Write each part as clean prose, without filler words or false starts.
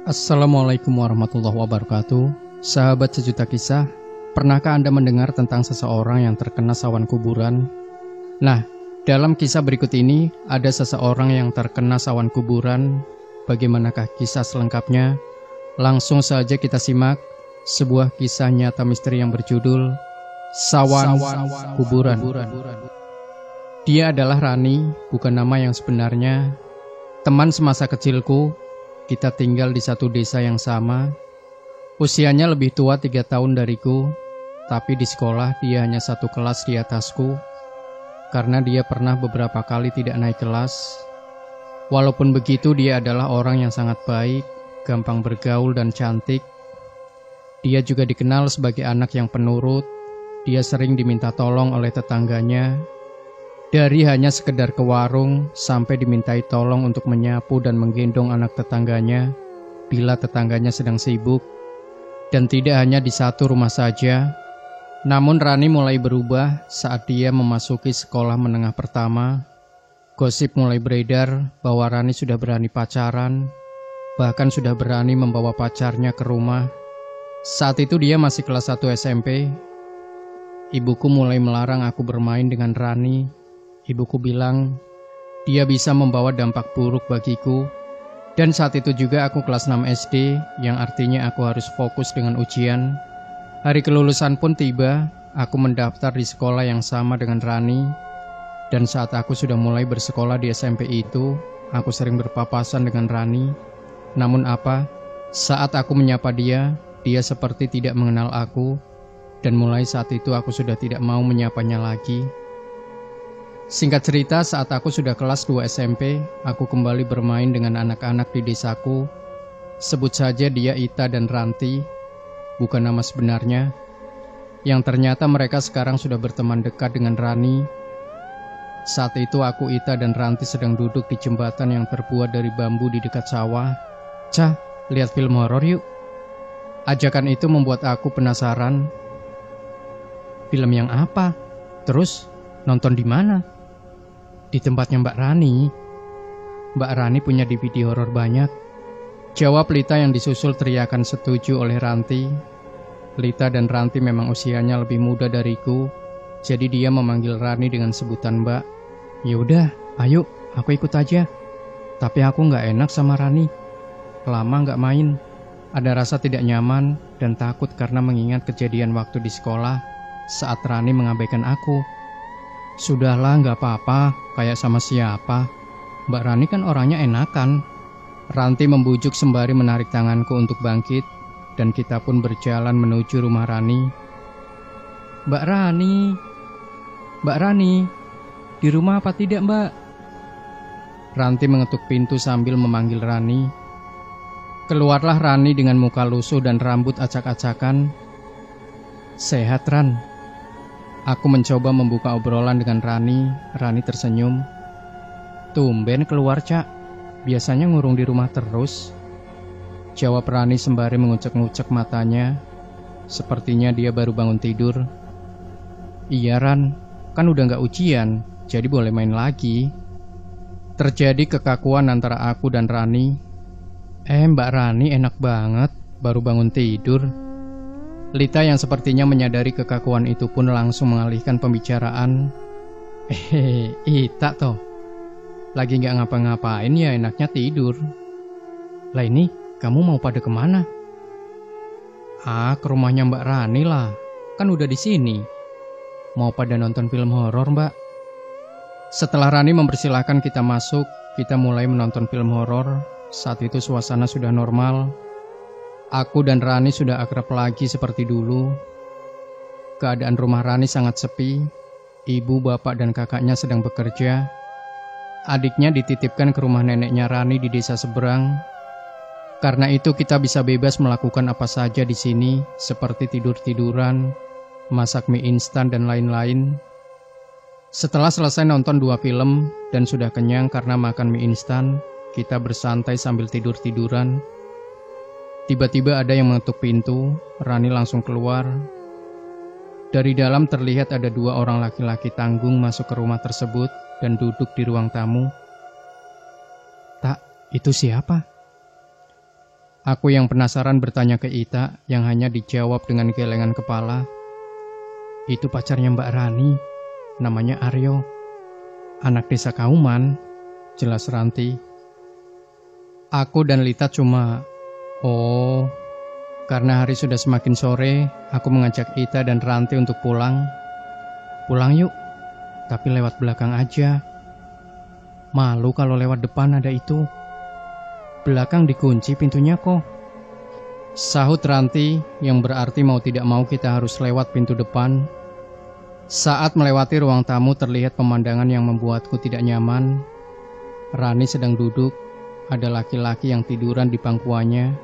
Assalamualaikum warahmatullahi wabarakatuh. Sahabat sejuta kisah, pernahkah Anda mendengar tentang seseorang yang terkena sawan kuburan? Nah, dalam kisah berikut ini ada seseorang yang terkena sawan kuburan. Bagaimanakah kisah selengkapnya? Langsung saja kita simak sebuah kisah nyata misteri yang berjudul Sawan Kuburan. Dia adalah Rani, bukan nama yang sebenarnya. Teman semasa kecilku. Kita tinggal di satu desa yang sama. Usianya lebih tua 3 tahun dariku, tapi di sekolah dia hanya satu kelas di atasku, karena dia pernah beberapa kali tidak naik kelas. Walaupun begitu, dia adalah orang yang sangat baik, gampang bergaul dan cantik. Dia juga dikenal sebagai anak yang penurut. Dia sering diminta tolong oleh tetangganya. Dari hanya sekedar ke warung, sampai dimintai tolong untuk menyapu dan menggendong anak tetangganya bila tetangganya sedang sibuk. Dan tidak hanya di satu rumah saja. Namun Rani mulai berubah saat dia memasuki sekolah menengah pertama. Gosip mulai beredar bahwa Rani sudah berani pacaran, bahkan sudah berani membawa pacarnya ke rumah. Saat itu dia masih kelas 1 SMP. Ibuku mulai melarang aku bermain dengan Rani. Ibuku bilang, dia bisa membawa dampak buruk bagiku. Dan saat itu juga aku kelas 6 SD, yang artinya aku harus fokus dengan ujian. Hari kelulusan pun tiba, aku mendaftar di sekolah yang sama dengan Rani. Dan saat aku sudah mulai bersekolah di SMP itu, aku sering berpapasan dengan Rani. Namun apa? Saat aku menyapa dia seperti tidak mengenal aku. Dan mulai saat itu aku sudah tidak mau menyapanya lagi. Singkat cerita, saat aku sudah kelas 2 SMP, aku kembali bermain dengan anak-anak di desaku. Sebut saja dia Ita dan Ranti, bukan nama sebenarnya. Yang ternyata mereka sekarang sudah berteman dekat dengan Rani. Saat itu aku, Ita dan Ranti sedang duduk di jembatan yang terbuat dari bambu di dekat sawah. Cah, lihat film horor yuk. Ajakan itu membuat aku penasaran. Film yang apa? Terus, nonton di mana? Di tempatnya Mbak Rani. Mbak Rani punya DVD horor banyak. Jawab Lita yang disusul teriakan setuju oleh Ranti. Lita dan Ranti memang usianya lebih muda dariku, jadi dia memanggil Rani dengan sebutan Mbak. Yaudah, ayo, aku ikut aja. Tapi aku gak enak sama Rani. Lama gak main. Ada rasa tidak nyaman dan takut karena mengingat kejadian waktu di sekolah saat Rani mengabaikan aku. Sudahlah, gak apa-apa, kayak sama siapa. Mbak Rani kan orangnya enakan. Ranti membujuk sembari menarik tanganku untuk bangkit, dan kita pun berjalan menuju rumah Rani. Mbak Rani, di rumah apa tidak, Mbak? Ranti mengetuk pintu sambil memanggil Rani. Keluarlah Rani dengan muka lusuh dan rambut acak-acakan. Sehat, Ran? Aku mencoba membuka obrolan dengan Rani. Rani tersenyum. Tumben keluar, Cak. Biasanya ngurung di rumah terus. Jawab Rani sembari mengucek-ngucek matanya. Sepertinya dia baru bangun tidur. Iya, Ran. Kan udah gak ujian, jadi boleh main lagi. Terjadi kekakuan antara aku dan Rani. Mbak Rani enak banget, baru bangun tidur. Lita yang sepertinya menyadari kekakuan itu pun langsung mengalihkan pembicaraan. Ita toh, lagi gak ngapa-ngapain ya, enaknya tidur. Lah ini, kamu mau pada kemana? Ke rumahnya Mbak Rani lah, kan udah di sini. Mau pada nonton film horor, Mbak. Setelah Rani mempersilahkan kita masuk, kita mulai menonton film horor. Saat itu suasana sudah normal. Aku dan Rani sudah akrab lagi seperti dulu. Keadaan rumah Rani sangat sepi. Ibu, bapak, dan kakaknya sedang bekerja. Adiknya dititipkan ke rumah neneknya Rani di desa seberang. Karena itu kita bisa bebas melakukan apa saja di sini, seperti tidur-tiduran, masak mie instan, dan lain-lain. Setelah selesai nonton 2 film dan sudah kenyang karena makan mie instan, kita bersantai sambil tidur-tiduran. Tiba-tiba ada yang mengetuk pintu. Rani langsung keluar. Dari dalam terlihat ada 2 orang laki-laki tanggung masuk ke rumah tersebut dan duduk di ruang tamu. Tak, itu siapa? Aku yang penasaran bertanya ke Ita yang hanya dijawab dengan gelengan kepala. Itu pacarnya Mbak Rani, namanya Aryo. Anak desa Kauman, jelas Ranti. Aku dan Lita cuma, karena hari sudah semakin sore, aku mengajak Ita dan Ranti untuk pulang. Pulang yuk, tapi lewat belakang aja. Malu kalau lewat depan ada itu. Belakang dikunci pintunya kok. Sahut Ranti yang berarti mau tidak mau kita harus lewat pintu depan. Saat melewati ruang tamu terlihat pemandangan yang membuatku tidak nyaman. Rani sedang duduk, ada laki-laki yang tiduran di pangkuannya.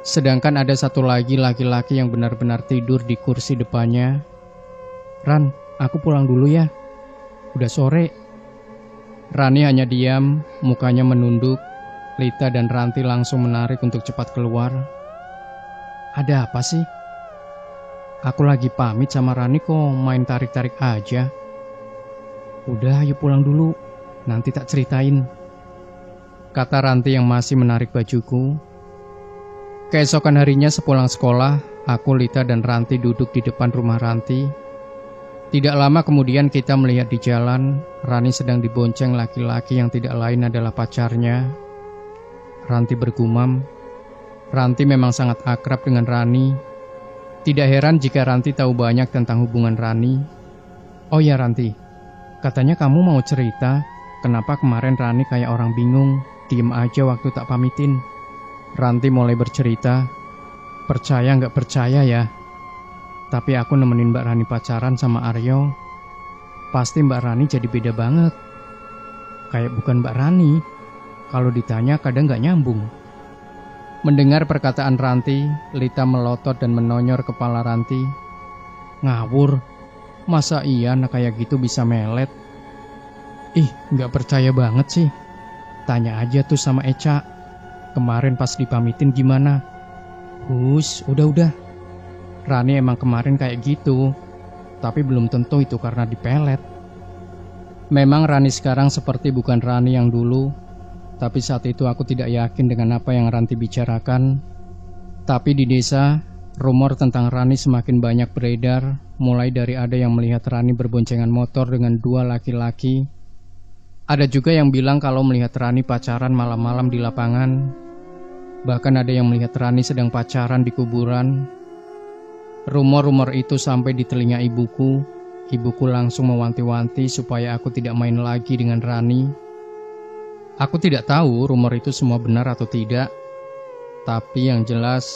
Sedangkan ada satu lagi laki-laki yang benar-benar tidur di kursi depannya. Ran, aku pulang dulu ya. Udah sore. Rani hanya diam, mukanya menunduk. Lita dan Ranti langsung menarik untuk cepat keluar. Ada apa sih? Aku lagi pamit sama Rani kok main tarik-tarik aja. Udah, ayo pulang dulu. Nanti tak ceritain. Kata Ranti yang masih menarik bajuku. Keesokan harinya sepulang sekolah, aku, Lita dan Ranti duduk di depan rumah Ranti. Tidak lama kemudian kita melihat di jalan, Rani sedang dibonceng laki-laki yang tidak lain adalah pacarnya. Ranti bergumam, Ranti memang sangat akrab dengan Rani. Tidak heran jika Ranti tahu banyak tentang hubungan Rani. Oh ya Ranti, katanya kamu mau cerita kenapa kemarin Rani kayak orang bingung, diem aja waktu tak pamitin. Ranti mulai bercerita, percaya nggak percaya ya, tapi aku nemenin Mbak Rani pacaran sama Aryo. Pasti Mbak Rani jadi beda banget. Kayak bukan Mbak Rani. Kalau ditanya kadang gak nyambung. Mendengar perkataan Ranti, Lita melotot dan menonyor kepala Ranti. Ngawur, masa iya anak kayak gitu bisa melet? Ih, gak percaya banget sih. Tanya aja tuh sama Eca. Kemarin pas dipamitin gimana? Hus, udah. Rani emang kemarin kayak gitu. Tapi belum tentu itu karena dipelet. Memang Rani sekarang seperti bukan Rani yang dulu. Tapi saat itu aku tidak yakin dengan apa yang Ranti bicarakan. Tapi di desa, rumor tentang Rani semakin banyak beredar. Mulai dari ada yang melihat Rani berboncengan motor dengan dua laki-laki. Ada juga yang bilang kalau melihat Rani pacaran malam-malam di lapangan. Bahkan ada yang melihat Rani sedang pacaran di kuburan. Rumor-rumor itu sampai di telinga ibuku. Ibuku langsung mewanti-wanti supaya aku tidak main lagi dengan Rani. Aku tidak tahu rumor itu semua benar atau tidak. Tapi yang jelas,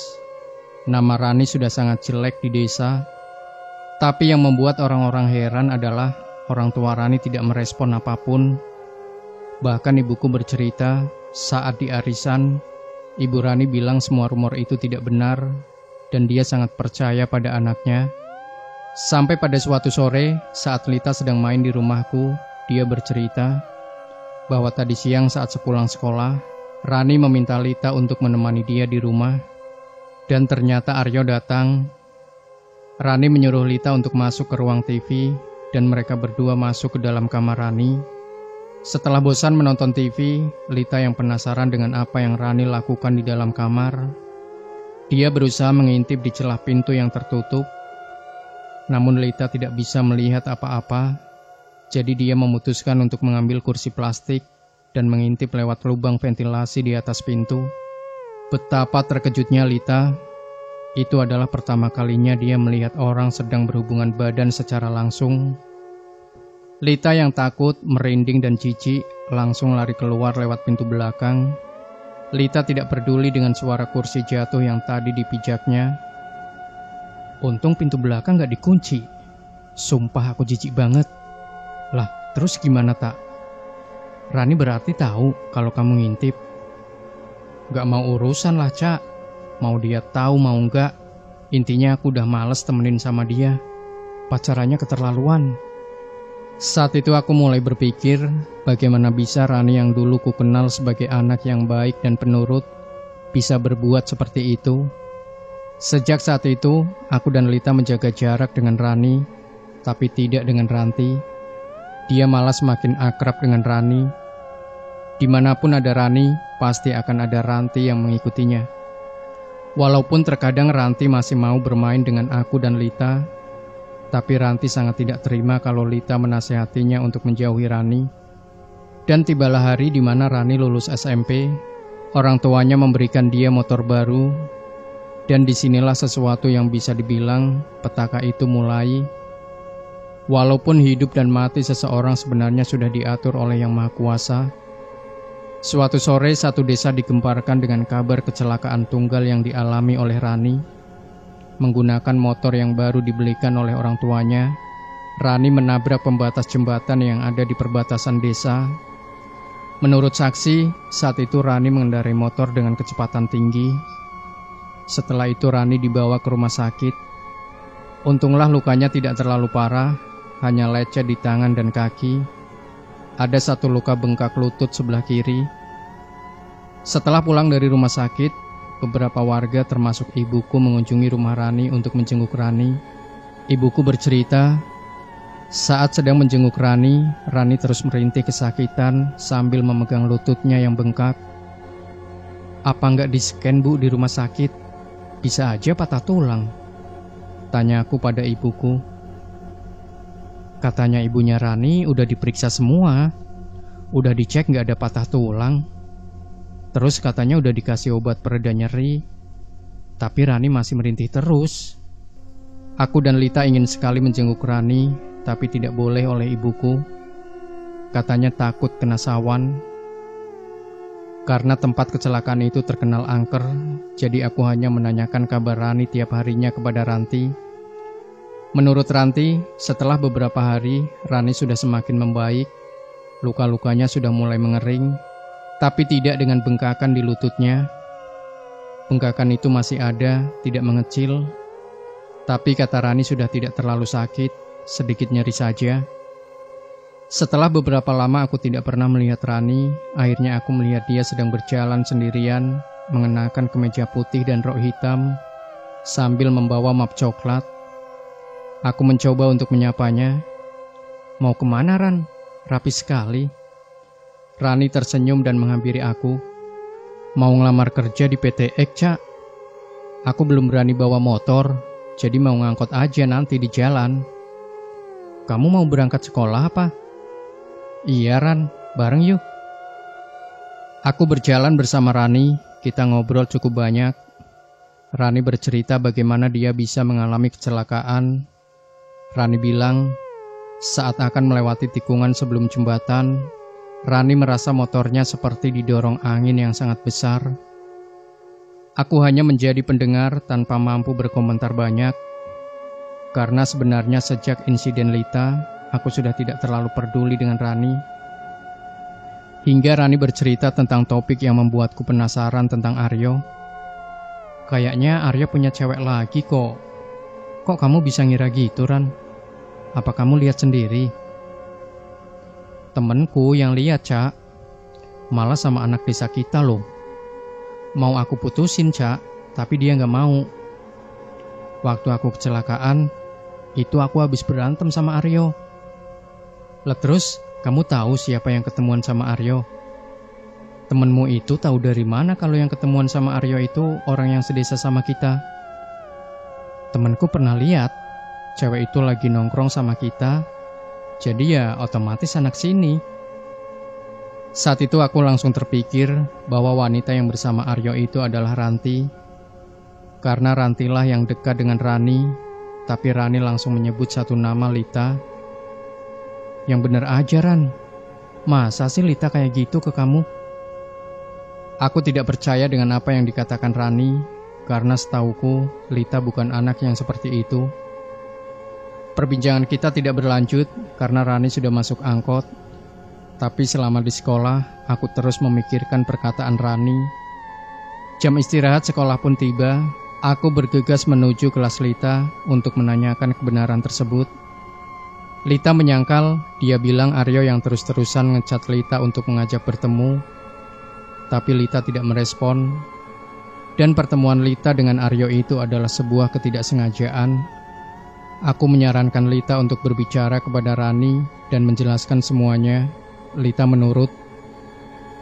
nama Rani sudah sangat jelek di desa. Tapi yang membuat orang-orang heran adalah orang tua Rani tidak merespon apapun. Bahkan ibuku bercerita, saat di arisan, Ibu Rani bilang semua rumor itu tidak benar dan dia sangat percaya pada anaknya. Sampai pada suatu sore, saat Lita sedang main di rumahku, dia bercerita bahwa tadi siang saat sepulang sekolah, Rani meminta Lita untuk menemani dia di rumah. Dan ternyata Aryo datang. Rani menyuruh Lita untuk masuk ke ruang TV dan mereka berdua masuk ke dalam kamar Rani. Setelah bosan menonton TV, Lita yang penasaran dengan apa yang Rani lakukan di dalam kamar. Dia berusaha mengintip di celah pintu yang tertutup. Namun Lita tidak bisa melihat apa-apa. Jadi dia memutuskan untuk mengambil kursi plastik dan mengintip lewat lubang ventilasi di atas pintu. Betapa terkejutnya Lita. Itu adalah pertama kalinya dia melihat orang sedang berhubungan badan secara langsung. Lita yang takut, merinding dan jijik langsung lari keluar lewat pintu belakang. Lita tidak peduli dengan suara kursi jatuh yang tadi dipijaknya. Untung pintu belakang gak dikunci. Sumpah aku jijik banget. Lah, terus gimana tak? Rani berarti tahu kalau kamu ngintip. Gak mau urusan lah, Cak. Mau dia tahu mau enggak. Intinya aku udah males temenin sama dia. Pacarannya keterlaluan. Saat itu aku mulai berpikir, bagaimana bisa Rani yang dulu ku kenal sebagai anak yang baik dan penurut, bisa berbuat seperti itu. Sejak saat itu, aku dan Lita menjaga jarak dengan Rani, tapi tidak dengan Ranti. Dia malah semakin akrab dengan Rani. Dimanapun ada Rani, pasti akan ada Ranti yang mengikutinya. Walaupun terkadang Ranti masih mau bermain dengan aku dan Lita, tapi Ranti sangat tidak terima kalau Lita menasehatinya untuk menjauhi Rani. Dan tibalah hari di mana Rani lulus SMP, orang tuanya memberikan dia motor baru, dan disinilah sesuatu yang bisa dibilang petaka itu mulai. Walaupun hidup dan mati seseorang sebenarnya sudah diatur oleh Yang Maha Kuasa, suatu sore satu desa digemparkan dengan kabar kecelakaan tunggal yang dialami oleh Rani. Menggunakan motor yang baru dibelikan oleh orang tuanya, Rani menabrak pembatas jembatan yang ada di perbatasan desa. Menurut saksi, saat itu Rani mengendarai motor dengan kecepatan tinggi. Setelah itu Rani dibawa ke rumah sakit. Untunglah lukanya tidak terlalu parah, hanya lecet di tangan dan kaki. Ada satu luka bengkak lutut sebelah kiri. Setelah pulang dari rumah sakit, beberapa warga termasuk ibuku mengunjungi rumah Rani untuk menjenguk Rani. Ibuku bercerita, saat sedang menjenguk Rani terus merintih kesakitan sambil memegang lututnya yang bengkak. "Apa nggak di-scan, Bu, di rumah sakit? Bisa aja patah tulang," tanyaku pada ibuku. Katanya ibunya Rani udah diperiksa semua, udah dicek nggak ada patah tulang. Terus katanya udah dikasih obat pereda nyeri, tapi Rani masih merintih terus. Aku dan Lita ingin sekali menjenguk Rani, tapi tidak boleh oleh ibuku. Katanya takut kena sawan. Karena tempat kecelakaan itu terkenal angker, jadi aku hanya menanyakan kabar Rani tiap harinya kepada Ranti. Menurut Ranti, setelah beberapa hari, Rani sudah semakin membaik. Luka-lukanya sudah mulai mengering, tapi tidak dengan bengkakan di lututnya. Bengkakan itu masih ada, tidak mengecil. Tapi kata Rani sudah tidak terlalu sakit, sedikit nyeri saja. Setelah beberapa lama aku tidak pernah melihat Rani, akhirnya aku melihat dia sedang berjalan sendirian, mengenakan kemeja putih dan rok hitam, sambil membawa map coklat. Aku mencoba untuk menyapanya. "Mau kemana, Ran? Rapi sekali." Rani tersenyum dan menghampiri aku. "Mau ngelamar kerja di PT X, Cak. Aku belum berani bawa motor, jadi mau ngangkot aja nanti di jalan." "Kamu mau berangkat sekolah apa?" "Iya, Ran, bareng yuk." Aku berjalan bersama Rani, kita ngobrol cukup banyak. Rani bercerita bagaimana dia bisa mengalami kecelakaan. Rani bilang, saat akan melewati tikungan sebelum jembatan, Rani merasa motornya seperti didorong angin yang sangat besar. Aku hanya menjadi pendengar tanpa mampu berkomentar banyak, karena sebenarnya sejak insiden Lita, aku sudah tidak terlalu peduli dengan Rani. Hingga Rani bercerita tentang topik yang membuatku penasaran tentang Aryo. "Kayaknya Aryo punya cewek lagi kok. Kok kamu bisa ngira gitu, Ran? Apa kamu lihat sendiri?" "Temenku yang lihat, Cak. Malah sama anak desa kita loh. Mau aku putusin, Cak, tapi dia gak mau. Waktu aku kecelakaan, itu aku habis berantem sama Aryo." "Lah terus, kamu tahu siapa yang ketemuan sama Aryo?" "Temenmu itu tahu dari mana kalau yang ketemuan sama Aryo itu orang yang sedesa sama kita?" "Temenku pernah lihat, cewek itu lagi nongkrong sama kita, jadi ya otomatis anak sini." Saat itu aku langsung terpikir bahwa wanita yang bersama Aryo itu adalah Ranti. Karena Rantilah yang dekat dengan Rani, tapi Rani langsung menyebut satu nama, Lita. "Yang bener aja, Ran. Masa sih Lita kayak gitu ke kamu?" Aku tidak percaya dengan apa yang dikatakan Rani, karena setauku Lita bukan anak yang seperti itu. Perbincangan kita tidak berlanjut karena Rani sudah masuk angkot. Tapi selama di sekolah, aku terus memikirkan perkataan Rani. Jam istirahat sekolah pun tiba. Aku bergegas menuju kelas Lita untuk menanyakan kebenaran tersebut. Lita menyangkal, dia bilang Aryo yang terus-terusan ngecat Lita untuk mengajak bertemu. Tapi Lita tidak merespon. Dan pertemuan Lita dengan Aryo itu adalah sebuah ketidaksengajaan. Aku menyarankan Lita untuk berbicara kepada Rani dan menjelaskan semuanya. Lita menurut.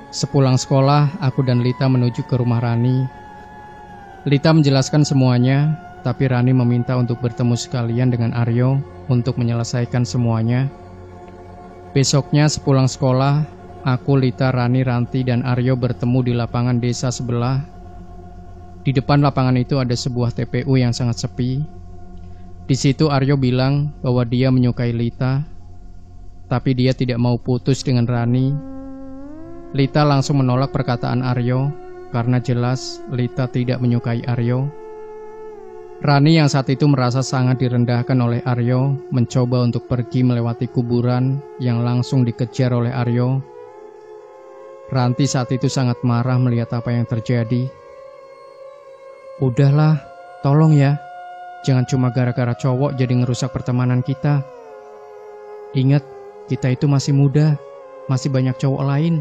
Sepulang sekolah, aku dan Lita menuju ke rumah Rani. Lita menjelaskan semuanya, tapi Rani meminta untuk bertemu sekalian dengan Aryo untuk menyelesaikan semuanya. Besoknya sepulang sekolah, aku, Lita, Rani, Ranti, dan Aryo bertemu di lapangan desa sebelah. Di depan lapangan itu ada sebuah TPU yang sangat sepi. Di situ Aryo bilang bahwa dia menyukai Lita, tapi dia tidak mau putus dengan Rani. Lita langsung menolak perkataan Aryo, karena jelas Lita tidak menyukai Aryo. Rani yang saat itu merasa sangat direndahkan oleh Aryo, mencoba untuk pergi melewati kuburan yang langsung dikejar oleh Aryo. Ranti saat itu sangat marah melihat apa yang terjadi. "Udahlah, tolong ya, jangan cuma gara-gara cowok jadi ngerusak pertemanan kita. Ingat, kita itu masih muda, masih banyak cowok lain.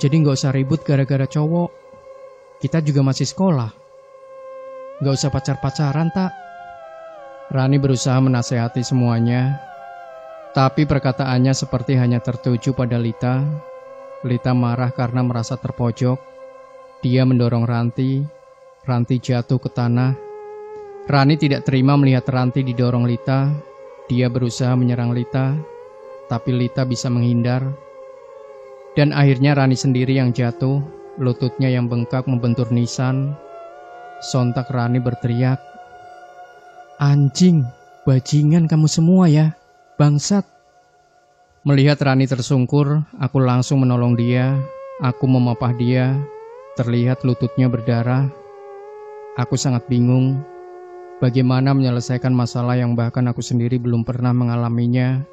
Jadi gak usah ribut gara-gara cowok. Kita juga masih sekolah. Gak usah pacar-pacaran, tak?" Rani berusaha menasehati semuanya, tapi perkataannya seperti hanya tertuju pada Lita. Lita marah karena merasa terpojok. Dia mendorong Ranti. Ranti jatuh ke tanah. Rani tidak terima melihat Ranti didorong Lita. Dia berusaha menyerang Lita, tapi Lita bisa menghindar. Dan akhirnya Rani sendiri yang jatuh, lututnya yang bengkak membentur nisan. Sontak Rani berteriak, "Anjing, bajingan kamu semua ya, bangsat." Melihat Rani tersungkur, aku langsung menolong dia. Aku memapah dia, terlihat lututnya berdarah. Aku sangat bingung bagaimana menyelesaikan masalah yang bahkan aku sendiri belum pernah mengalaminya.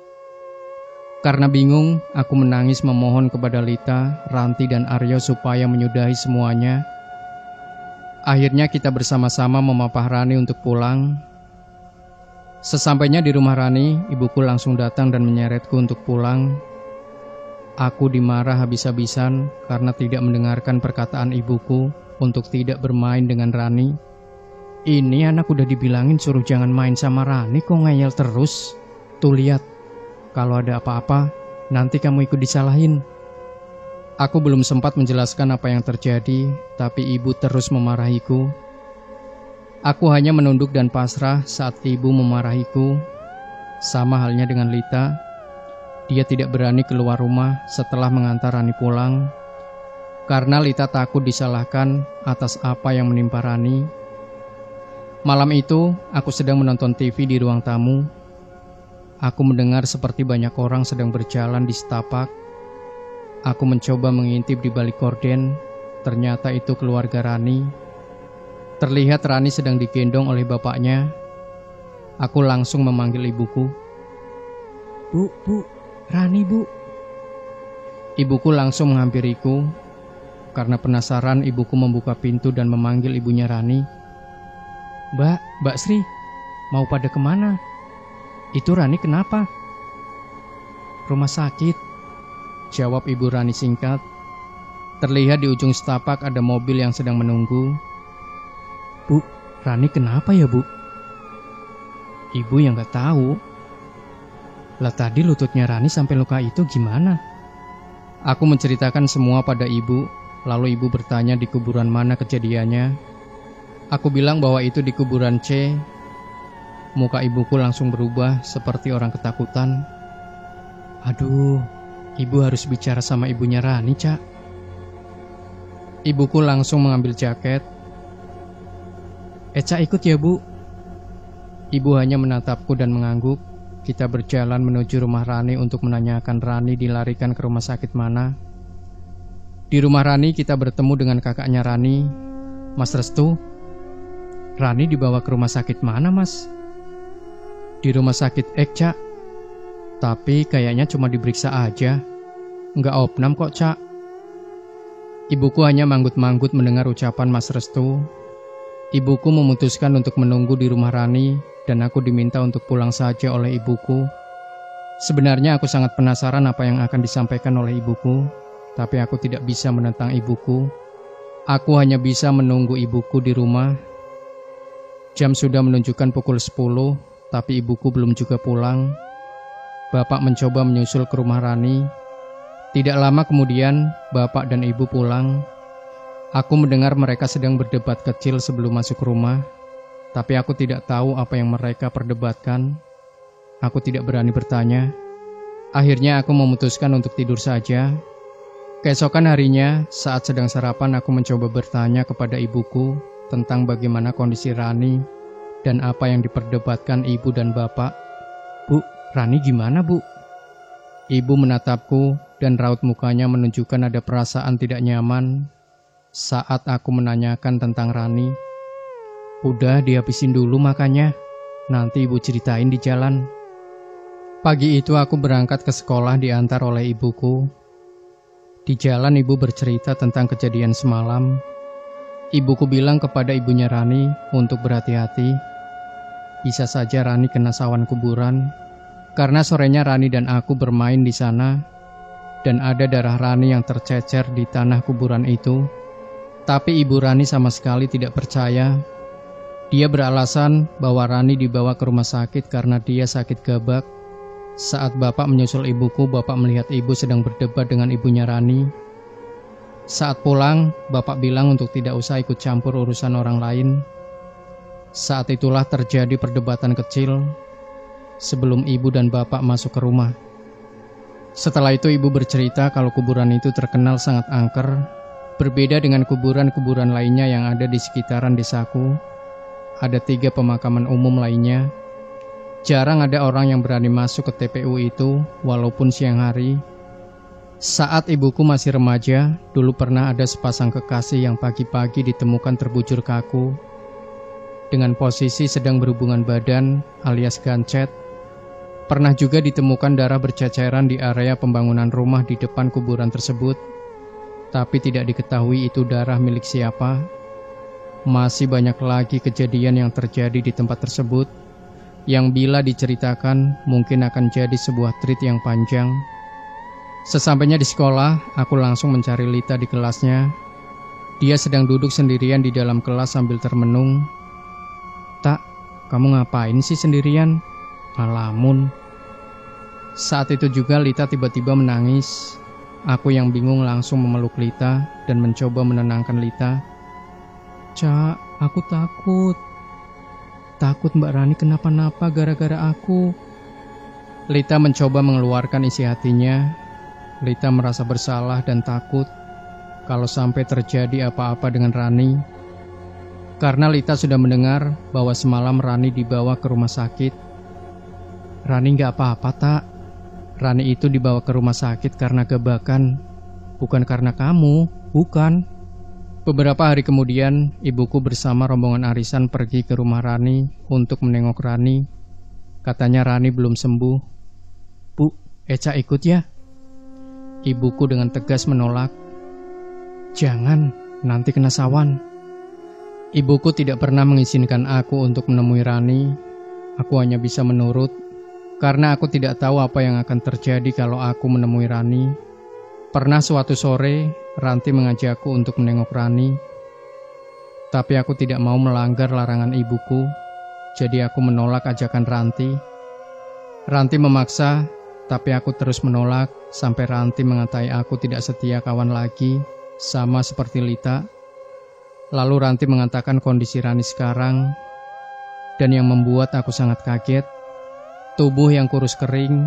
Karena bingung, aku menangis memohon kepada Lita, Ranti, dan Aryo supaya menyudahi semuanya. Akhirnya kita bersama-sama memapah Rani untuk pulang. Sesampainya di rumah Rani, ibuku langsung datang dan menyeretku untuk pulang. Aku dimarah habis-habisan karena tidak mendengarkan perkataan ibuku untuk tidak bermain dengan Rani. Ini anak udah dibilangin suruh jangan main sama Rani, kok ngeyel terus. Tuh lihat, kalau ada apa-apa, nanti kamu ikut disalahin. Aku belum sempat menjelaskan apa yang terjadi, tapi ibu terus memarahiku. Aku hanya menunduk dan pasrah saat ibu memarahiku. Sama halnya dengan Lita. Dia tidak berani keluar rumah setelah mengantar Rani pulang. Karena Lita takut disalahkan atas apa yang menimpa Rani. Malam itu, aku sedang menonton TV di ruang tamu. Aku mendengar seperti banyak orang sedang berjalan di setapak. Aku mencoba mengintip di balik gorden. Ternyata itu keluarga Rani. Terlihat Rani sedang digendong oleh bapaknya. Aku langsung memanggil ibuku. Bu, Rani, Bu." Ibuku langsung menghampiriku. Karena penasaran, ibuku membuka pintu dan memanggil ibunya Rani. Mbak Sri, mau pada kemana? Itu Rani kenapa?" "Rumah sakit," jawab ibu Rani singkat. Terlihat di ujung setapak ada mobil yang sedang menunggu. "Bu, Rani kenapa ya, Bu?" Ibu yang gak tahu. Lah tadi lututnya Rani sampai luka itu gimana? Aku menceritakan semua pada ibu, lalu ibu bertanya di kuburan mana kejadiannya. Aku bilang bahwa itu di kuburan C. Muka ibuku langsung berubah seperti orang ketakutan. Aduh, ibu harus bicara sama ibunya Rani, Cak. Ibuku langsung mengambil jaket. Cak ikut ya, Bu. Ibu hanya menatapku dan mengangguk. Kita berjalan menuju rumah Rani untuk menanyakan Rani dilarikan ke rumah sakit mana. Di rumah Rani kita bertemu dengan kakaknya Rani. "Mas Restu, Rani dibawa ke rumah sakit mana, Mas?" "Di rumah sakit X, Cak. Tapi kayaknya cuma diperiksa aja. Nggak opnam kok, Cak." Ibuku hanya manggut-manggut mendengar ucapan Mas Restu. Ibuku memutuskan untuk menunggu di rumah Rani dan aku diminta untuk pulang saja oleh ibuku. Sebenarnya aku sangat penasaran apa yang akan disampaikan oleh ibuku, tapi aku tidak bisa menentang ibuku. Aku hanya bisa menunggu ibuku di rumah. Jam sudah menunjukkan pukul 10, tapi ibuku belum juga pulang. Bapak mencoba menyusul ke rumah Rani. Tidak lama kemudian, bapak dan ibu pulang. Aku mendengar mereka sedang berdebat kecil sebelum masuk rumah, tapi aku tidak tahu apa yang mereka perdebatkan. Aku tidak berani bertanya. Akhirnya aku memutuskan untuk tidur saja. Keesokan harinya, saat sedang sarapan, aku mencoba bertanya kepada ibuku tentang bagaimana kondisi Rani dan apa yang diperdebatkan ibu dan bapak. "Bu, Rani gimana, Bu?" Ibu menatapku dan raut mukanya menunjukkan ada perasaan tidak nyaman saat aku menanyakan tentang Rani. "Udah dihabisin dulu makannya, nanti ibu ceritain di jalan." Pagi itu aku berangkat ke sekolah diantar oleh ibuku. Di jalan ibu bercerita tentang kejadian semalam. Ibuku bilang kepada ibunya Rani untuk berhati-hati. Bisa saja Rani kena sawan kuburan, karena sorenya Rani dan aku bermain di sana, dan ada darah Rani yang tercecer di tanah kuburan itu. Tapi ibu Rani sama sekali tidak percaya. Dia beralasan bahwa Rani dibawa ke rumah sakit karena dia sakit gabak. Saat bapak menyusul ibuku, bapak melihat ibu sedang berdebat dengan ibunya Rani. Saat pulang, bapak bilang untuk tidak usah ikut campur urusan orang lain. Saat itulah terjadi perdebatan kecil sebelum ibu dan bapak masuk ke rumah. Setelah itu ibu bercerita kalau kuburan itu terkenal sangat angker, berbeda dengan kuburan-kuburan lainnya yang ada di sekitaran desaku. Ada 3 pemakaman umum lainnya. Jarang ada orang yang berani masuk ke TPU itu walaupun siang hari. Saat ibuku masih remaja, dulu pernah ada sepasang kekasih yang pagi-pagi ditemukan terbujur kaku dengan posisi sedang berhubungan badan alias gancet. Pernah juga ditemukan darah berceceran di area pembangunan rumah di depan kuburan tersebut, tapi tidak diketahui itu darah milik siapa. Masih banyak lagi kejadian yang terjadi di tempat tersebut, yang bila diceritakan mungkin akan jadi sebuah treat yang panjang. Sesampainya di sekolah, aku langsung mencari Lita di kelasnya. Dia sedang duduk sendirian di dalam kelas sambil termenung. "Tak, kamu ngapain sih sendirian? Ngalamun." Saat itu juga Lita tiba-tiba menangis. Aku yang bingung langsung memeluk Lita dan mencoba menenangkan Lita. "Cak, aku takut. Takut Mbak Rani kenapa-napa gara-gara aku." Lita mencoba mengeluarkan isi hatinya. Lita merasa bersalah dan takut kalau sampai terjadi apa-apa dengan Rani. Karena Lita sudah mendengar bahwa semalam Rani dibawa ke rumah sakit. "Rani gak apa-apa, Tak. Rani itu dibawa ke rumah sakit karena gabakan, bukan karena kamu, bukan." Beberapa hari kemudian, ibuku bersama rombongan arisan pergi ke rumah Rani untuk menengok Rani. Katanya Rani belum sembuh. "Bu, Eca ikut ya?" Ibuku dengan tegas menolak. "Jangan, nanti kena sawan." Ibuku tidak pernah mengizinkan aku untuk menemui Rani. Aku hanya bisa menurut, karena aku tidak tahu apa yang akan terjadi kalau aku menemui Rani. Pernah suatu sore, Ranti mengajakku untuk menengok Rani. Tapi aku tidak mau melanggar larangan ibuku, jadi aku menolak ajakan Ranti. Ranti memaksa, tapi aku terus menolak sampai Ranti mengatai aku tidak setia kawan lagi, sama seperti Lita. Lalu Ranti mengatakan kondisi Rani sekarang, dan yang membuat aku sangat kaget, tubuh yang kurus kering,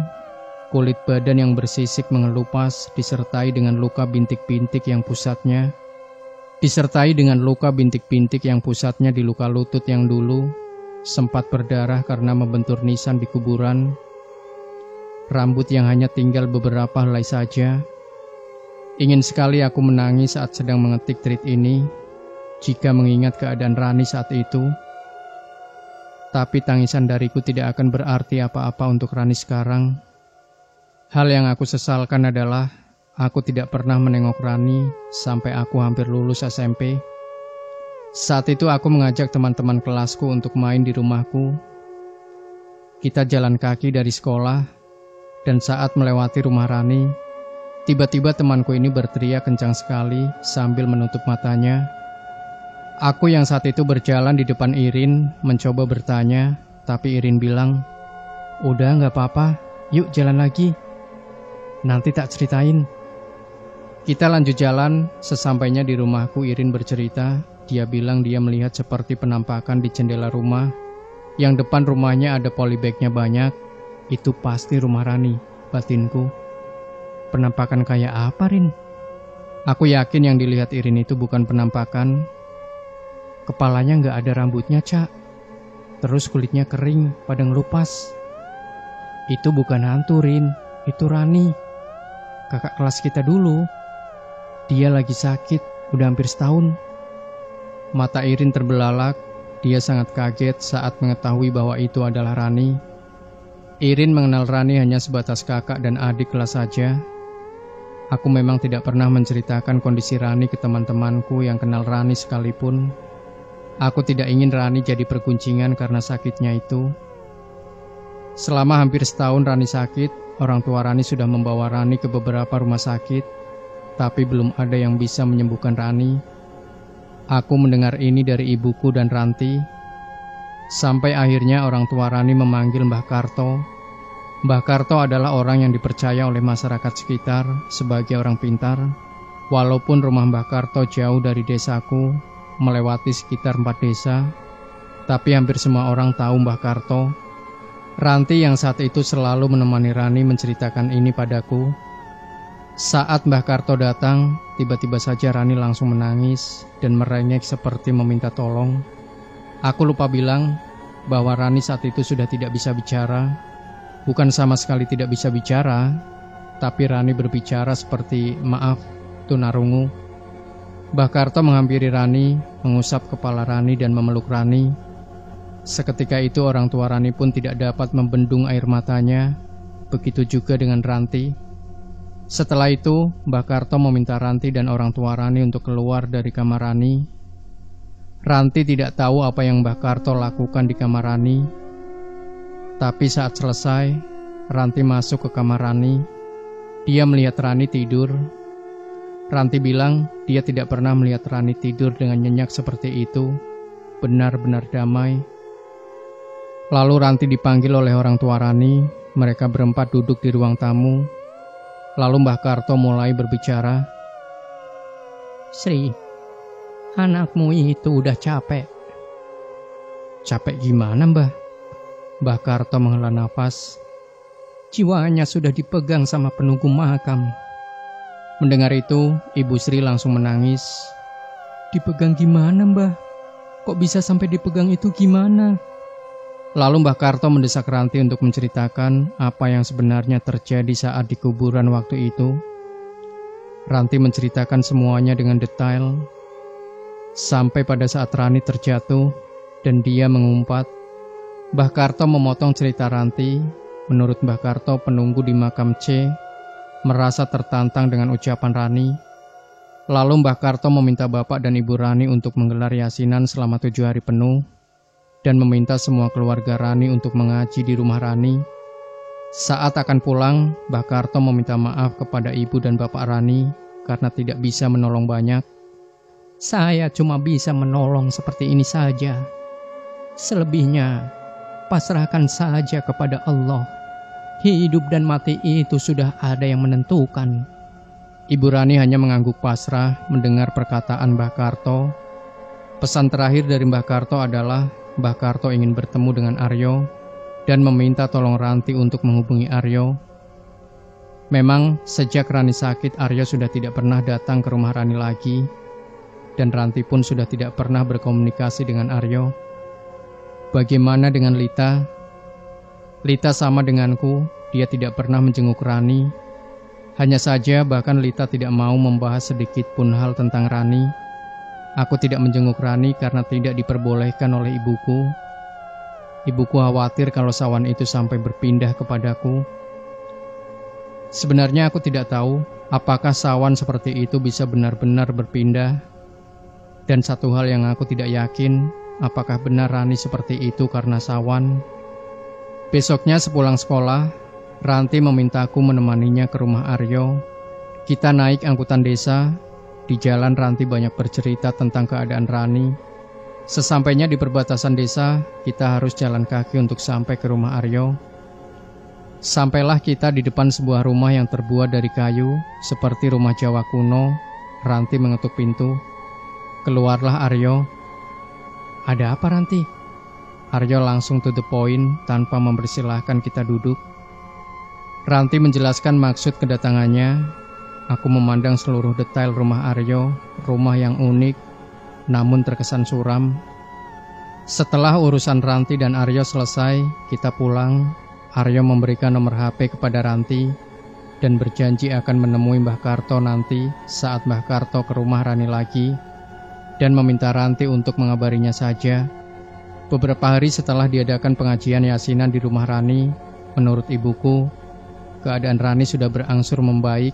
kulit badan yang bersisik mengelupas disertai dengan luka bintik-bintik yang pusatnya di luka lutut yang dulu sempat berdarah karena membentur nisan di kuburan. Rambut yang hanya tinggal beberapa helai saja. Ingin sekali aku menangis saat sedang mengetik tweet ini jika mengingat keadaan Rani saat itu. Tapi tangisan dariku tidak akan berarti apa-apa untuk Rani sekarang. Hal yang aku sesalkan adalah aku tidak pernah menengok Rani sampai aku hampir lulus SMP. Saat itu aku mengajak teman-teman kelasku untuk main di rumahku. Kita jalan kaki dari sekolah, dan saat melewati rumah Rani, tiba-tiba temanku ini berteriak kencang sekali sambil menutup matanya. Aku yang saat itu berjalan di depan Irin mencoba bertanya, tapi Irin bilang, "Udah gak apa-apa, yuk jalan lagi. Nanti tak ceritain." Kita lanjut jalan. Sesampainya di rumahku, Irin bercerita, dia bilang dia melihat seperti penampakan di jendela rumah. Yang depan rumahnya ada polybagnya banyak. Itu pasti rumah Rani, batinku. Penampakan kayak apa, Rin? Aku yakin yang dilihat Irin itu bukan penampakan. Kepalanya nggak ada rambutnya, Cak. Terus kulitnya kering, pada ngelupas. Itu bukan hantu, Rin. Itu Rani, kakak kelas kita dulu. Dia lagi sakit, udah hampir setahun. Mata Irin terbelalak. Dia sangat kaget saat mengetahui bahwa itu adalah Rani. Irin mengenal Rani hanya sebatas kakak dan adik kelas saja. Aku memang tidak pernah menceritakan kondisi Rani ke teman-temanku yang kenal Rani sekalipun. Aku tidak ingin Rani jadi perguncingan karena sakitnya itu. Selama hampir setahun Rani sakit, orang tua Rani sudah membawa Rani ke beberapa rumah sakit, tapi belum ada yang bisa menyembuhkan Rani. Aku mendengar ini dari ibuku dan Ranti. Sampai akhirnya orang tua Rani memanggil Mbah Karto. Mbah Karto adalah orang yang dipercaya oleh masyarakat sekitar sebagai orang pintar. Walaupun rumah Mbah Karto jauh dari desaku, melewati sekitar 4 desa, tapi hampir semua orang tahu Mbah Karto. Ranti yang saat itu selalu menemani Rani menceritakan ini padaku. Saat Mbah Karto datang, tiba-tiba saja Rani langsung menangis dan merengek seperti meminta tolong. Aku lupa bilang bahwa Rani saat itu sudah tidak bisa bicara. Bukan sama sekali tidak bisa bicara, tapi Rani berbicara seperti, "Maaf, tunarungu." Mbah Karto menghampiri Rani, mengusap kepala Rani dan memeluk Rani. Seketika itu orang tua Rani pun tidak dapat membendung air matanya. Begitu juga dengan Ranti. Setelah itu, Mbah Karto meminta Ranti dan orang tua Rani untuk keluar dari kamar Rani. Ranti tidak tahu apa yang Mbah Karto lakukan di kamar Rani. Tapi saat selesai, Ranti masuk ke kamar Rani. Dia melihat Rani tidur. Ranti bilang dia tidak pernah melihat Rani tidur dengan nyenyak seperti itu. Benar-benar damai. Lalu Ranti dipanggil oleh orang tua Rani. Mereka berempat duduk di ruang tamu. Lalu Mbah Karto mulai berbicara. "Sri, anakmu itu udah capek." "Capek gimana, Mbah?" Mbah Karto menghela nafas. "Jiwanya sudah dipegang sama penunggu makam." Mendengar itu, Ibu Sri langsung menangis. "Dipegang gimana, Mbah? Kok bisa sampai dipegang itu gimana?" Lalu Mbah Karto mendesak Ranti untuk menceritakan apa yang sebenarnya terjadi saat di kuburan waktu itu. Ranti menceritakan semuanya dengan detail. Sampai pada saat Rani terjatuh dan dia mengumpat, Mbah Karto memotong cerita Ranti. Menurut Mbah Karto, penunggu di makam C merasa tertantang dengan ucapan Rani. Lalu Mbah Karto meminta Bapak dan Ibu Rani untuk menggelar yasinan selama 7 hari penuh dan meminta semua keluarga Rani untuk mengaji di rumah Rani. Saat akan pulang, Mbah Karto meminta maaf kepada Ibu dan Bapak Rani karena tidak bisa menolong banyak. "Saya cuma bisa menolong seperti ini saja. Selebihnya, pasrahkan saja kepada Allah. Hidup dan mati itu sudah ada yang menentukan." Ibu Rani hanya mengangguk pasrah mendengar perkataan Mbah Karto. Pesan terakhir dari Mbah Karto adalah Mbah Karto ingin bertemu dengan Aryo dan meminta tolong Ranti untuk menghubungi Aryo. Memang sejak Rani sakit, Aryo sudah tidak pernah datang ke rumah Rani lagi, dan Ranti pun sudah tidak pernah berkomunikasi dengan Aryo. Bagaimana dengan Lita? Lita sama denganku, dia tidak pernah menjenguk Rani. Hanya saja bahkan Lita tidak mau membahas sedikit pun hal tentang Rani. Aku tidak menjenguk Rani karena tidak diperbolehkan oleh ibuku. Ibuku khawatir kalau sawan itu sampai berpindah kepadaku. Sebenarnya aku tidak tahu apakah sawan seperti itu bisa benar-benar berpindah. Dan satu hal yang aku tidak yakin, apakah benar Rani seperti itu karena sawan. Besoknya sepulang sekolah, Ranti memintaku menemaninya ke rumah Aryo. Kita naik angkutan desa. Di jalan Ranti banyak bercerita tentang keadaan Rani. Sesampainya di perbatasan desa, kita harus jalan kaki untuk sampai ke rumah Aryo. Sampailah kita di depan sebuah rumah yang terbuat dari kayu, seperti rumah Jawa kuno. Ranti mengetuk pintu. Keluarlah Aryo. Ada apa, Ranti? Aryo langsung to the point tanpa mempersilahkan kita duduk. Ranti menjelaskan maksud kedatangannya. Aku memandang seluruh detail rumah Aryo, rumah yang unik, namun terkesan suram. Setelah urusan Ranti dan Aryo selesai, kita pulang. Aryo memberikan nomor HP kepada Ranti dan berjanji akan menemui Mbah Karto nanti saat Mbah Karto ke rumah Rani lagi dan meminta Ranti untuk mengabarinya saja. Beberapa hari setelah diadakan pengajian yasinan di rumah Rani, menurut ibuku, keadaan Rani sudah berangsur membaik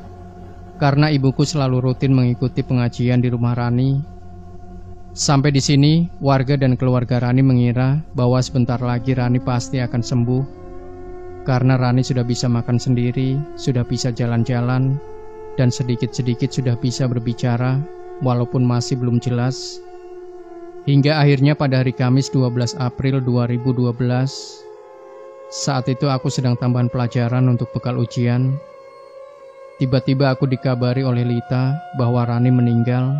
karena ibuku selalu rutin mengikuti pengajian di rumah Rani. Sampai di sini, warga dan keluarga Rani mengira bahwa sebentar lagi Rani pasti akan sembuh. Karena Rani sudah bisa makan sendiri, sudah bisa jalan-jalan, dan sedikit-sedikit sudah bisa berbicara, walaupun masih belum jelas. Hingga akhirnya pada hari Kamis 12 April 2012, saat itu aku sedang tambahan pelajaran untuk bekal ujian. Tiba-tiba aku dikabari oleh Lita bahwa Rani meninggal.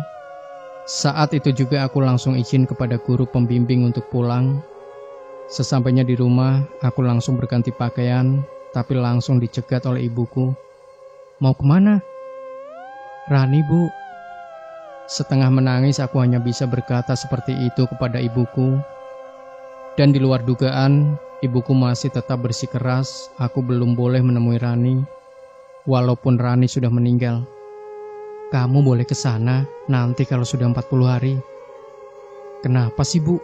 Saat itu juga aku langsung izin kepada guru pembimbing untuk pulang. Sesampainya di rumah, aku langsung berganti pakaian, tapi langsung dicegat oleh ibuku. Mau kemana? Rani, Bu. Setengah menangis aku hanya bisa berkata seperti itu kepada ibuku. Dan di luar dugaan, ibuku masih tetap bersikeras aku belum boleh menemui Rani, walaupun Rani sudah meninggal. Kamu boleh ke sana nanti kalau sudah 40 hari. Kenapa sih, Bu?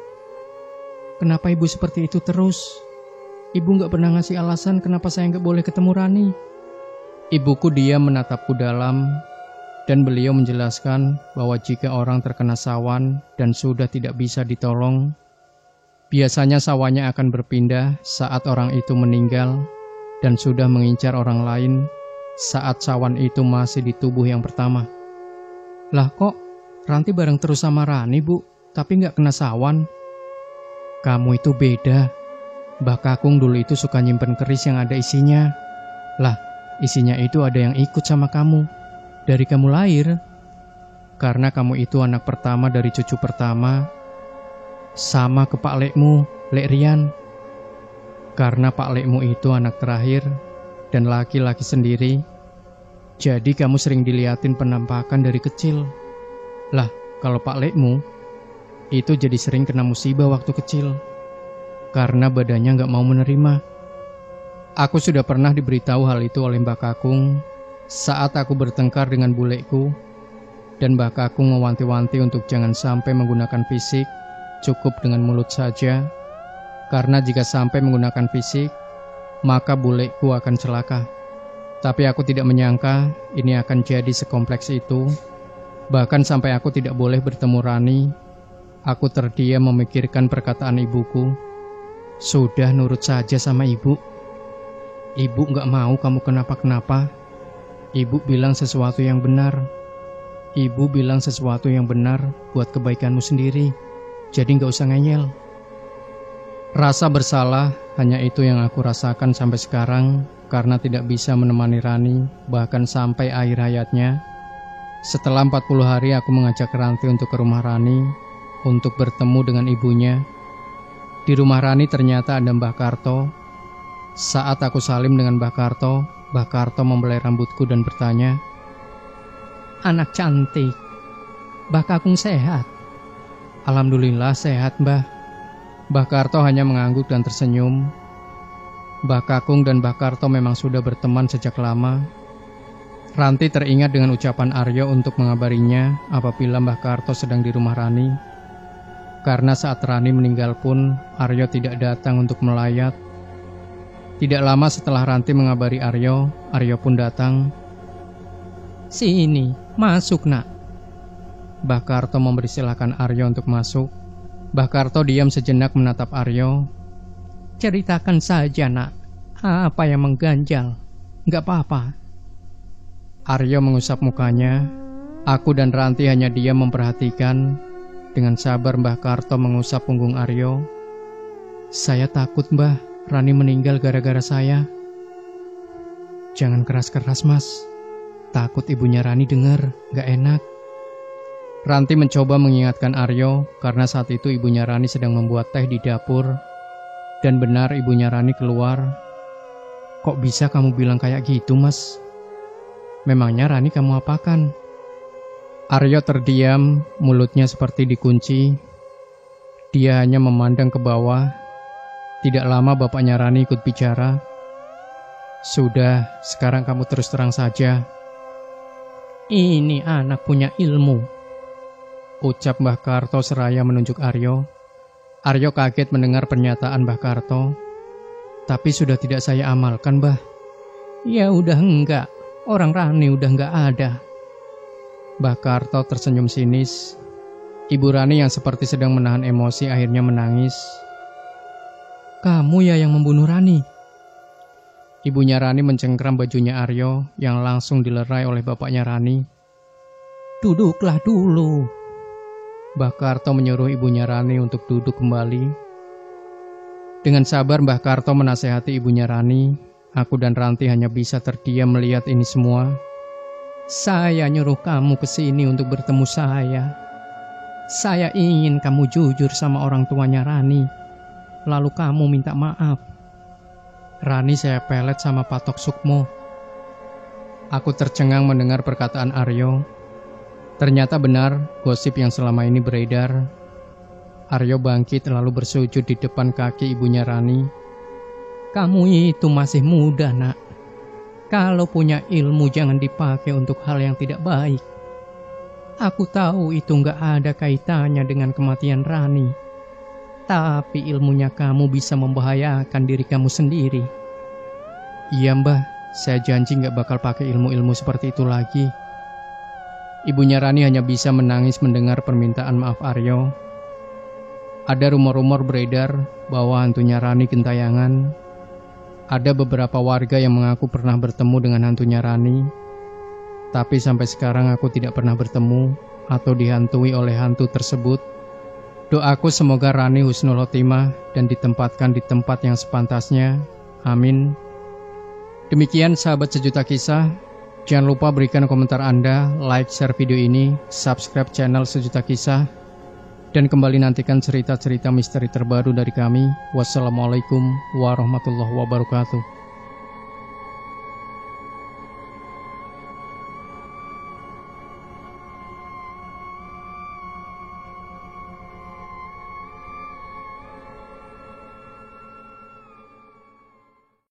Kenapa ibu seperti itu terus? Ibu gak pernah ngasih alasan kenapa saya gak boleh ketemu Rani. Ibuku diam menatapku dalam, dan beliau menjelaskan bahwa jika orang terkena sawan dan sudah tidak bisa ditolong, biasanya sawannya akan berpindah saat orang itu meninggal dan sudah mengincar orang lain saat sawan itu masih di tubuh yang pertama. Lah kok Ranti bareng terus sama Rani, Bu, tapi gak kena sawan? Kamu itu beda. Mbah Kakung dulu itu suka nyimpen keris yang ada isinya. Lah, isinya itu ada yang ikut sama kamu dari kamu lahir. Karena kamu itu anak pertama dari cucu pertama. Sama ke Pak Lekmu, Lek Rian. Karena Pak Lekmu itu anak terakhir dan laki-laki sendiri. Jadi kamu sering diliatin penampakan dari kecil. Lah, kalau Pak Lekmu itu jadi sering kena musibah waktu kecil karena badannya gak mau menerima. Aku sudah pernah diberitahu hal itu oleh Mbah Kakung saat aku bertengkar dengan bulekku, dan Mbah Kakung mewanti-wanti untuk jangan sampai menggunakan fisik, cukup dengan mulut saja, karena jika sampai menggunakan fisik maka bulekku akan celaka. Tapi aku tidak menyangka ini akan jadi sekompleks itu. Bahkan sampai aku tidak boleh bertemu Rani, aku terdiam memikirkan perkataan ibuku. Sudah nurut saja sama ibu. Ibu gak mau kamu kenapa-kenapa. Ibu bilang sesuatu yang benar. Ibu bilang sesuatu yang benar buat kebaikanmu sendiri. Jadi gak usah ngeyel. Rasa bersalah hanya itu yang aku rasakan sampai sekarang karena tidak bisa menemani Rani bahkan sampai akhir hayatnya. Setelah 40 hari aku mengajak Ranti untuk ke rumah Rani untuk bertemu dengan ibunya. Di rumah Rani ternyata ada Mbah Karto. Saat aku salim dengan Mbah Karto membelai rambutku dan bertanya, "Anak cantik, Mbah Kakung sehat?" "Alhamdulillah sehat, Mbah." Mbah Karto hanya mengangguk dan tersenyum. Mbah Kakung dan Mbah Karto memang sudah berteman sejak lama. Ranti teringat dengan ucapan Aryo untuk mengabarinya apabila Mbah Karto sedang di rumah Rani. Karena saat Rani meninggal pun Aryo tidak datang untuk melayat. Tidak lama setelah Ranti mengabari Aryo, Aryo pun datang. "Sini, masuk nak." Mbah Karto memberi silakan Aryo untuk masuk. Mbah Karto diam sejenak menatap Aryo. "Ceritakan saja nak, apa yang mengganjal? Gak apa-apa." Aryo mengusap mukanya. Aku dan Ranti hanya diam memperhatikan. Dengan sabar Mbah Karto mengusap punggung Aryo. "Saya takut, Mbah, Rani meninggal gara-gara saya." Jangan keras-keras, Mas. Takut ibunya Rani dengar, gak enak. Ranti mencoba mengingatkan Aryo karena saat itu ibunya Rani sedang membuat teh di dapur. Dan benar ibunya Rani keluar. Kok bisa kamu bilang kayak gitu, Mas? Memangnya Rani kamu apakan? Aryo terdiam, mulutnya seperti dikunci. Dia hanya memandang ke bawah. Tidak lama bapaknya Rani ikut bicara. Sudah, sekarang kamu terus terang saja. Ini anak punya ilmu, ucap Mbah Karto seraya menunjuk Aryo. Aryo kaget mendengar pernyataan Mbah Karto. Tapi sudah tidak saya amalkan, Mbah. Ya udah enggak, orang Rani udah enggak ada. Mbah Karto tersenyum sinis. Ibu Rani yang seperti sedang menahan emosi akhirnya menangis. Kamu ya yang membunuh Rani? Ibunya Rani mencengkram bajunya Aryo yang langsung dilerai oleh bapaknya Rani. Duduklah dulu. Mbah Karto menyuruh ibunya Rani untuk duduk kembali. Dengan sabar Mbah Karto menasehati ibunya Rani. Aku dan Ranti hanya bisa terdiam melihat ini semua. Saya nyuruh kamu ke sini untuk bertemu saya. Saya ingin kamu jujur sama orang tuanya Rani. Lalu kamu minta maaf. Rani saya pelet sama Patok Sukmo. Aku tercengang mendengar perkataan Aryo. Ternyata benar gosip yang selama ini beredar. Aryo bangkit lalu bersujud di depan kaki ibunya Rani. Kamu itu masih muda, nak. Kalau punya ilmu jangan dipakai untuk hal yang tidak baik. Aku tahu itu nggak ada kaitannya dengan kematian Rani. Tapi ilmunya kamu bisa membahayakan diri kamu sendiri. Iya mbah, saya janji nggak bakal pakai ilmu-ilmu seperti itu lagi. Ibunya Rani hanya bisa menangis mendengar permintaan maaf Aryo. Ada rumor-rumor beredar bahwa hantunya Rani gentayangan. Ada beberapa warga yang mengaku pernah bertemu dengan hantunya Rani. Tapi sampai sekarang aku tidak pernah bertemu atau dihantui oleh hantu tersebut. Doaku semoga Rani husnul khotimah dan ditempatkan di tempat yang sepantasnya. Amin. Demikian sahabat sejuta kisah. Jangan lupa berikan komentar Anda, like, share video ini, subscribe channel Sejuta Kisah, dan kembali nantikan cerita-cerita misteri terbaru dari kami. Wassalamualaikum warahmatullahi wabarakatuh.